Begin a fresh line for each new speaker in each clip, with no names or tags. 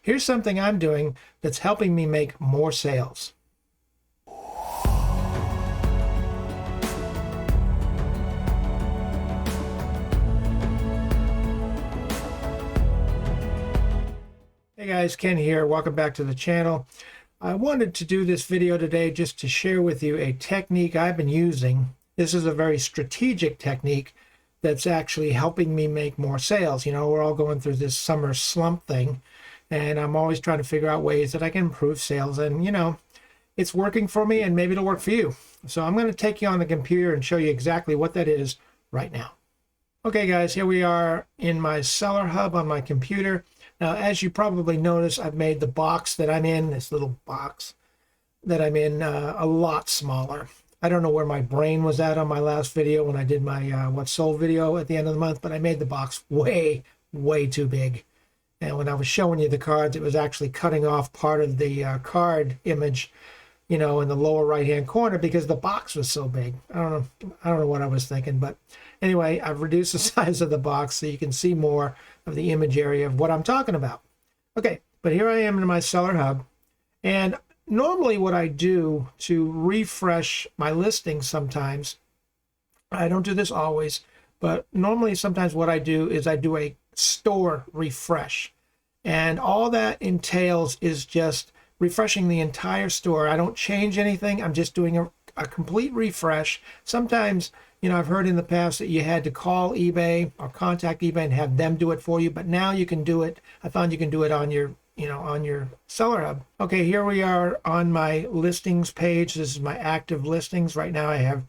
Here's something I'm doing that's helping me make more sales. Hey guys, Ken here. Welcome back to the channel. I wanted to do this video today just to share with you a technique I've been using. This is a very strategic technique that's actually helping me make more sales. You know, we're all going through this summer slump thing, and I'm always trying to figure out ways that I can improve sales. And, you know, it's working for me, and maybe it'll work for you. So I'm going to take you on the computer and show you exactly what that is right now. Okay, guys, here we are in my Seller Hub on my computer. Now, as you probably notice, I've made the box that I'm in, this little box that I'm in, a lot smaller. I don't know where my brain was at on my last video when I did my What Sold video at the end of the month, but I made the box way, way too big. And when I was showing you the cards, it was actually cutting off part of the card image, you know, in the lower right-hand corner because the box was so big. I don't know what I was thinking, but anyway, I've reduced the size of the box so you can see more of the image area of what I'm talking about. Okay, but here I am in my Seller Hub, and normally what I do to refresh my listings sometimes, I don't do this always, but normally sometimes what I do is I do a store refresh, and all that entails is just refreshing the entire store. I don't change anything. I'm just doing a complete refresh. Sometimes, you know, I've heard in the past that you had to call eBay or contact eBay and have them do it for you, but now you can do it. I found you can do it on your, you know, on your Seller Hub. Okay, here we are on my listings page. This is my active listings. Right now I have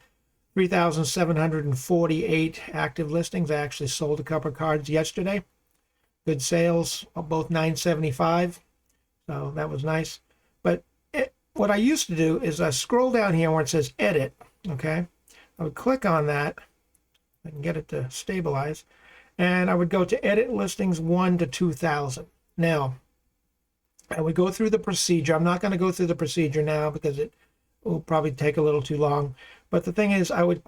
3,748 active listings. I actually sold a couple of cards yesterday. Good sales, both $9.75. So that was nice. But what I used to do is I scroll down here where it says edit, okay? I would click on that. I can get it to stabilize. And I would go to edit listings 1 to 2,000. Now, I would go through the procedure. I'm not going to go through the procedure now because it will probably take a little too long. But the thing is, I would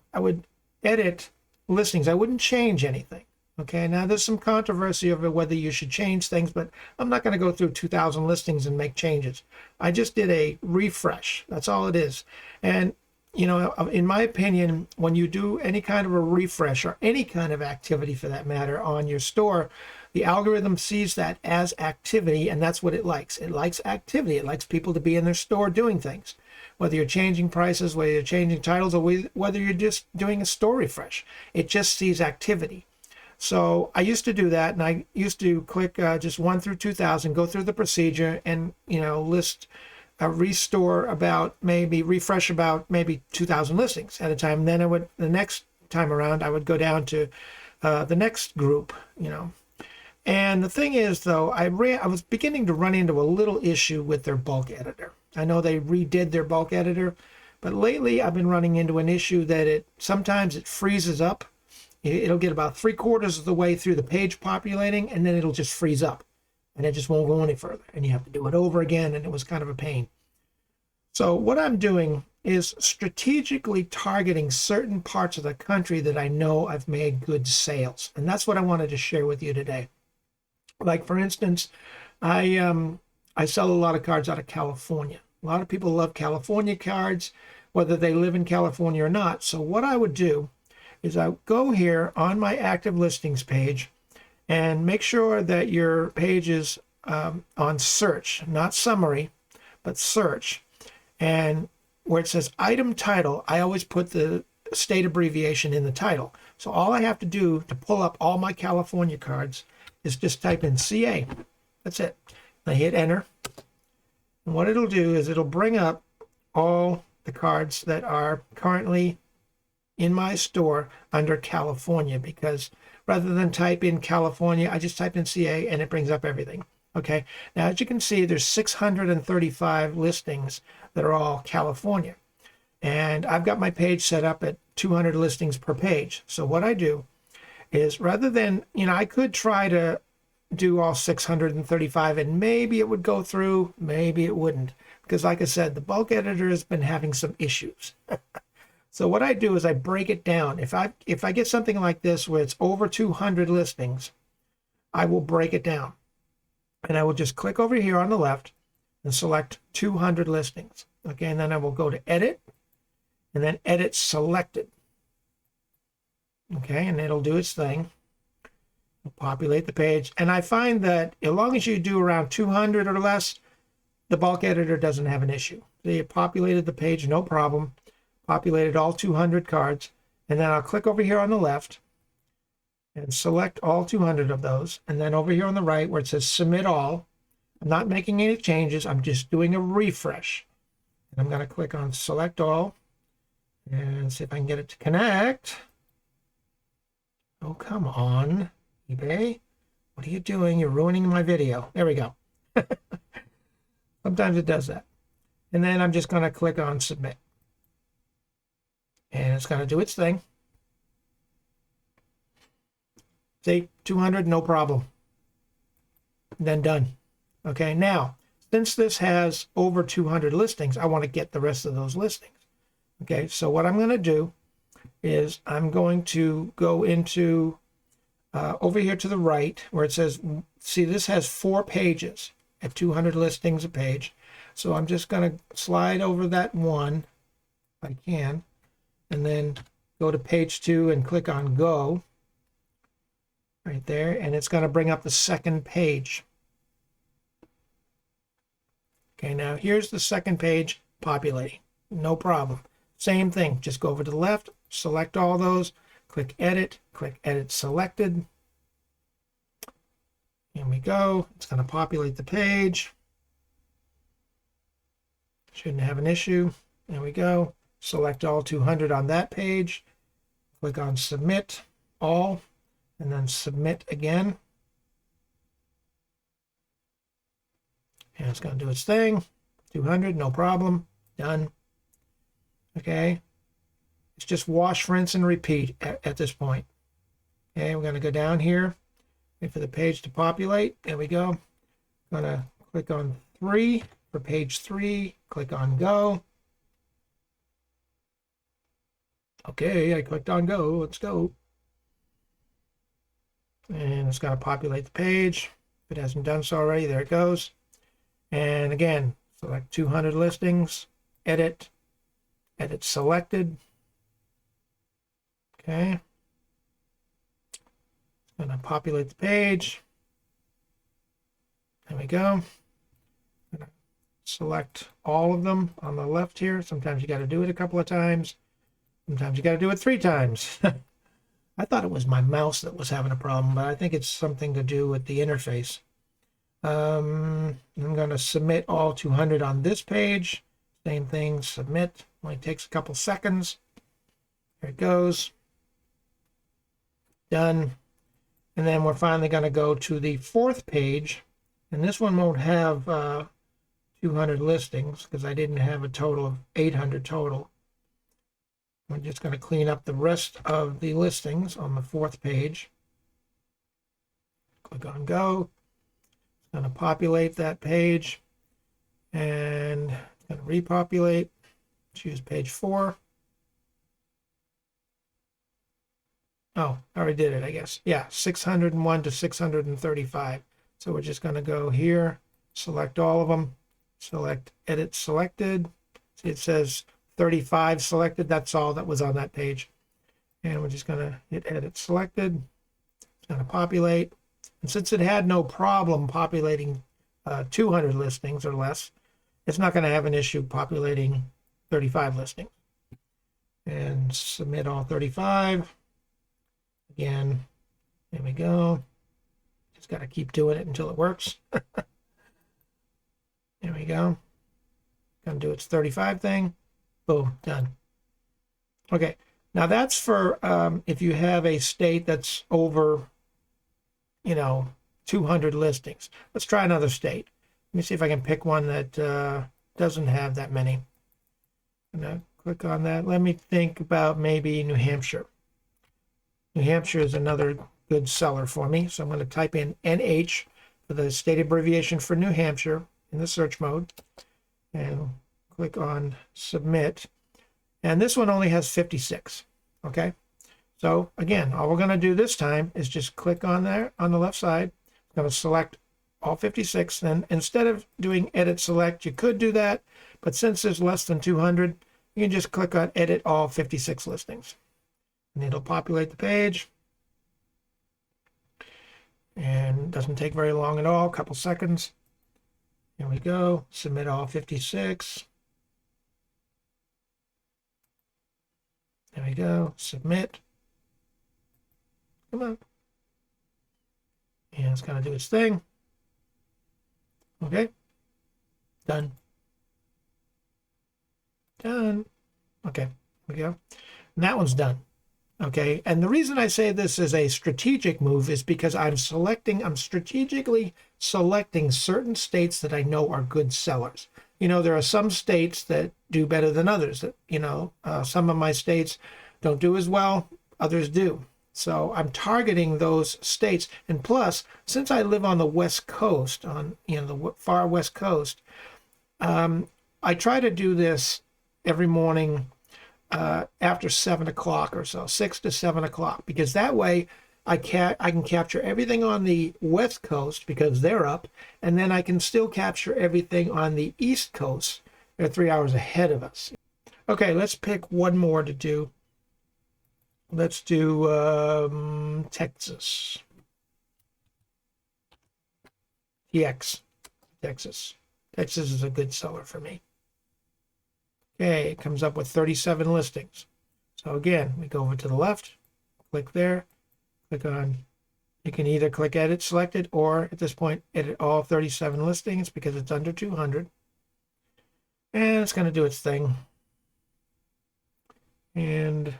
edit listings. I wouldn't change anything. Okay, now there's some controversy over whether you should change things, but I'm not going to go through 2,000 listings and make changes. I just did a refresh. That's all it is. And, you know, in my opinion, when you do any kind of a refresh or any kind of activity for that matter on your store, the algorithm sees that as activity, and that's what it likes. It likes activity. It likes people to be in their store doing things. Whether you're changing prices, whether you're changing titles, or whether you're just doing a store refresh, it just sees activity. So I used to do that, and I used to click just 1 through 2,000, go through the procedure, and, you know, list, restore about maybe, refresh about maybe 2,000 listings at a time. And then I would, the next time around, I would go down to the next group, you know. And the thing is, though, I was beginning to run into a little issue with their bulk editor. I know they redid their bulk editor, but lately I've been running into an issue that sometimes it freezes up. It'll get about 3/4 of the way through the page populating, and then it'll just freeze up, and it just won't go any further. And you have to do it over again, and it was kind of a pain. So what I'm doing is strategically targeting certain parts of the country that I know I've made good sales. And that's what I wanted to share with you today. Like, for instance, I sell a lot of cards out of California. A lot of people love California cards, whether they live in California or not. So what I would do is I go here on my active listings page and make sure that your page is on search, not summary, but search. And where it says item title, I always put the state abbreviation in the title. So all I have to do to pull up all my California cards is just type in CA. That's it. I hit enter. And what it'll do is it'll bring up all the cards that are currently in my store under California, because rather than type in California, I just type in CA and it brings up everything. Okay, now as you can see, there's 635 listings that are all California, and I've got my page set up at 200 listings per page. So what I do is, rather than, you know, I could try to do all 635 and maybe it would go through, maybe it wouldn't, because like I said, the bulk editor has been having some issues. So what I do is I break it down. If I get something like this where it's over 200 listings, I will break it down. And I will just click over here on the left and select 200 listings. Okay, and then I will go to edit and then edit selected. Okay, and it'll do its thing. It'll populate the page. And I find that as long as you do around 200 or less, the bulk editor doesn't have an issue. They populated the page, no problem. Populated all 200 cards. And then I'll click over here on the left and select all 200 of those. And then over here on the right where it says submit all, I'm not making any changes. I'm just doing a refresh. And I'm going to click on select all and see if I can get it to connect. Oh, come on, eBay. What are you doing? You're ruining my video. There we go. Sometimes it does that. And then I'm just going to click on submit. And it's going to do its thing. See, 200, no problem. And then done. Okay, now, since this has over 200 listings, I want to get the rest of those listings. Okay, so what I'm going to do is I'm going to go into over here to the right where it says, see, this has 4 pages at 200 listings a page. So I'm just going to slide over that one if I can, and then go to page 2 and click on go right there, and it's going to bring up the second page. Okay, now here's the second page populating. No problem. Same thing, just go over to the left, select all those, click edit selected. Here we go. It's going to populate the page. Shouldn't have an issue. There we go. Select all 200 on that page. Click on submit all, and then submit again. And it's going to do its thing. 200, no problem. Done. Okay. It's just wash, rinse, and repeat at this point. Okay, we're going to go down here. Wait for the page to populate. There we go. I'm going to click on 3 for page 3. Click on go. Okay, I clicked on go. Let's go. And it's going to populate the page. If it hasn't done so already, there it goes. And again, select 200 listings, edit selected. Okay. It's going to populate the page. There we go. Select all of them on the left here. Sometimes you got to do it a couple of times. Sometimes you got to do it 3 times. I thought it was my mouse that was having a problem, but I think it's something to do with the interface. I'm going to submit all 200 on this page. Same thing, submit. Only takes a couple seconds. There it goes. Done. And then we're finally going to go to the 4th page. And this one won't have 200 listings because I didn't have a total of 800 total. I'm just going to clean up the rest of the listings on the 4th page. Click on go. It's going to populate that page. And it's going to repopulate. Choose page 4. Oh, I already did it, I guess. Yeah, 601 to 635. So we're just going to go here, select all of them, select edit selected. See, it says 35 selected. That's all that was on that page. And we're just going to hit edit selected. It's going to populate. And since it had no problem populating 200 listings or less, it's not going to have an issue populating 35 listings. And submit all 35. Again, there we go. Just got to keep doing it until it works. There we go. Gonna do its 35 thing. Boom, done. Okay, now that's for if you have a state that's over, 200 listings. Let's try another state. Let me see if I can pick one that doesn't have that many. I'm gonna click on that. Let me think about maybe New Hampshire. New Hampshire is another good seller for me. So I'm going to type in NH for the state abbreviation for New Hampshire in the search mode and click on submit. And this one only has 56. Okay. So again, all we're going to do this time is just click on there on the left side. I'm going to select all 56. Then instead of doing edit select, you could do that, but since there's less than 200, you can just click on edit all 56 listings. And it'll populate the page. And it doesn't take very long at all, a couple seconds. Here we go, submit all 56. There we go, submit. Come on. And it's gonna do its thing. Okay, done. Done. Okay, here we go. And that one's done. Okay, and the reason I say this is a strategic move is because I'm strategically selecting certain states that I know are good sellers. You know, there are some states that do better than others. You know, some of my states don't do as well, others do. So I'm targeting those states. And plus, since I live on the West Coast, on the far West Coast, I try to do this every morning after 7 o'clock or so, 6 to 7 o'clock, because that way I can capture everything on the West Coast because they're up, and then I can still capture everything on the East Coast. They're 3 hours ahead of us. Okay, let's pick one more to do. Let's do Texas. Texas. Texas is a good seller for me. Okay, it comes up with 37 listings. So again, we go over to the left, click there, click on, you can either click edit selected or at this point edit all 37 listings because it's under 200. And it's going to do its thing. And I'm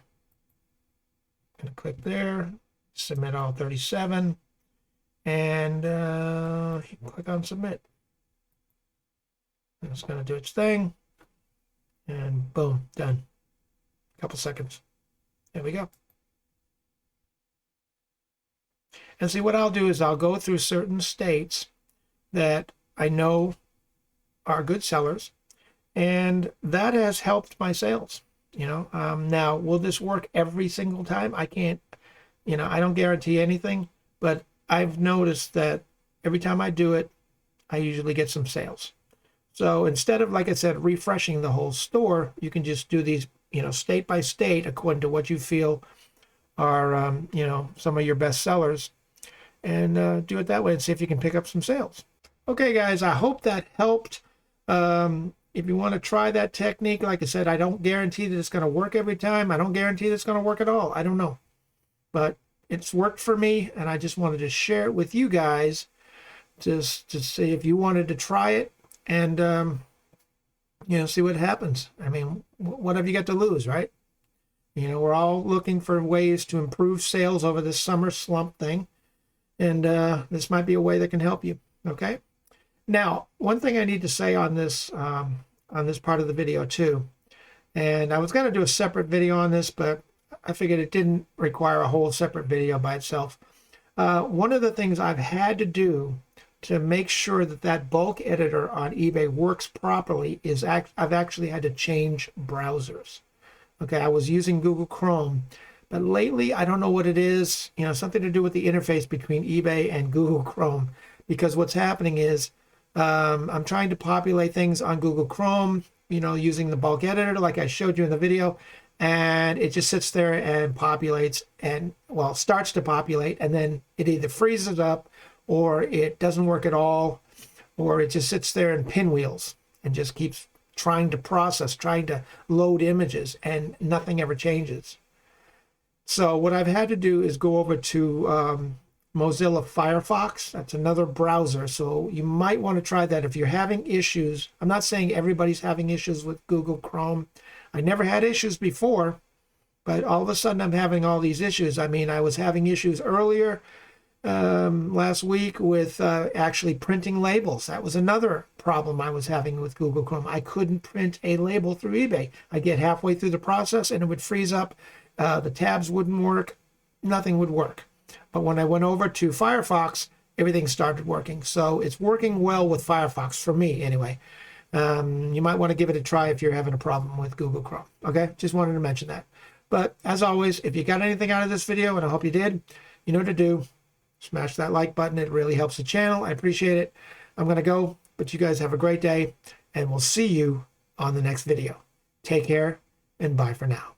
going to click there, submit all 37, and click on submit. And it's going to do its thing. And boom, done. A couple seconds. There we go. And see, what I'll do is I'll go through certain states that I know are good sellers, and that has helped my sales. You know, now, will this work every single time? I can't, you know, I don't guarantee anything, but I've noticed that every time I do it, I usually get some sales. So instead of, like I said, refreshing the whole store, you can just do these, you know, state by state according to what you feel are, you know, some of your best sellers, and do it that way and see if you can pick up some sales. Okay, guys, I hope that helped. If you want to try that technique, like I said, I don't guarantee that it's going to work every time. I don't guarantee that it's going to work at all. I don't know. But it's worked for me, and I just wanted to share it with you guys just to see if you wanted to try it. And, you know, see what happens. I mean, what have you got to lose, right? You know, we're all looking for ways to improve sales over this summer slump thing. And this might be a way that can help you, okay? Now, one thing I need to say on this part of the video, too, and I was going to do a separate video on this, but I figured it didn't require a whole separate video by itself. One of the things I've had to do to make sure that that bulk editor on eBay works properly is I've actually had to change browsers. Okay, I was using Google Chrome, but lately I don't know what it is, you know, something to do with the interface between eBay and Google Chrome, because what's happening is I'm trying to populate things on Google Chrome, you know, using the bulk editor like I showed you in the video, and it just sits there and populates and, well, starts to populate, and then it either freezes up or it doesn't work at all, or it just sits there in pinwheels and just keeps trying to process, trying to load images, and nothing ever changes. So what I've had to do is go over to Mozilla Firefox. That's another browser, so you might want to try that if you're having issues. I'm not saying everybody's having issues with Google Chrome. I never had issues before, but all of a sudden I'm having all these issues. I mean, I was having issues earlier last week with actually printing labels. That was another problem I was having with Google Chrome. I couldn't print a label through eBay. I'd get halfway through the process and it would freeze up. The tabs wouldn't work. Nothing would work. But when I went over to Firefox, everything started working. So it's working well with Firefox, for me anyway. You might want to give it a try if you're having a problem with Google Chrome. Okay, just wanted to mention that. But as always, if you got anything out of this video, and I hope you did, you know what to do. Smash that like button. It really helps the channel. I appreciate it. I'm going to go, but you guys have a great day, and we'll see you on the next video. Take care, and bye for now.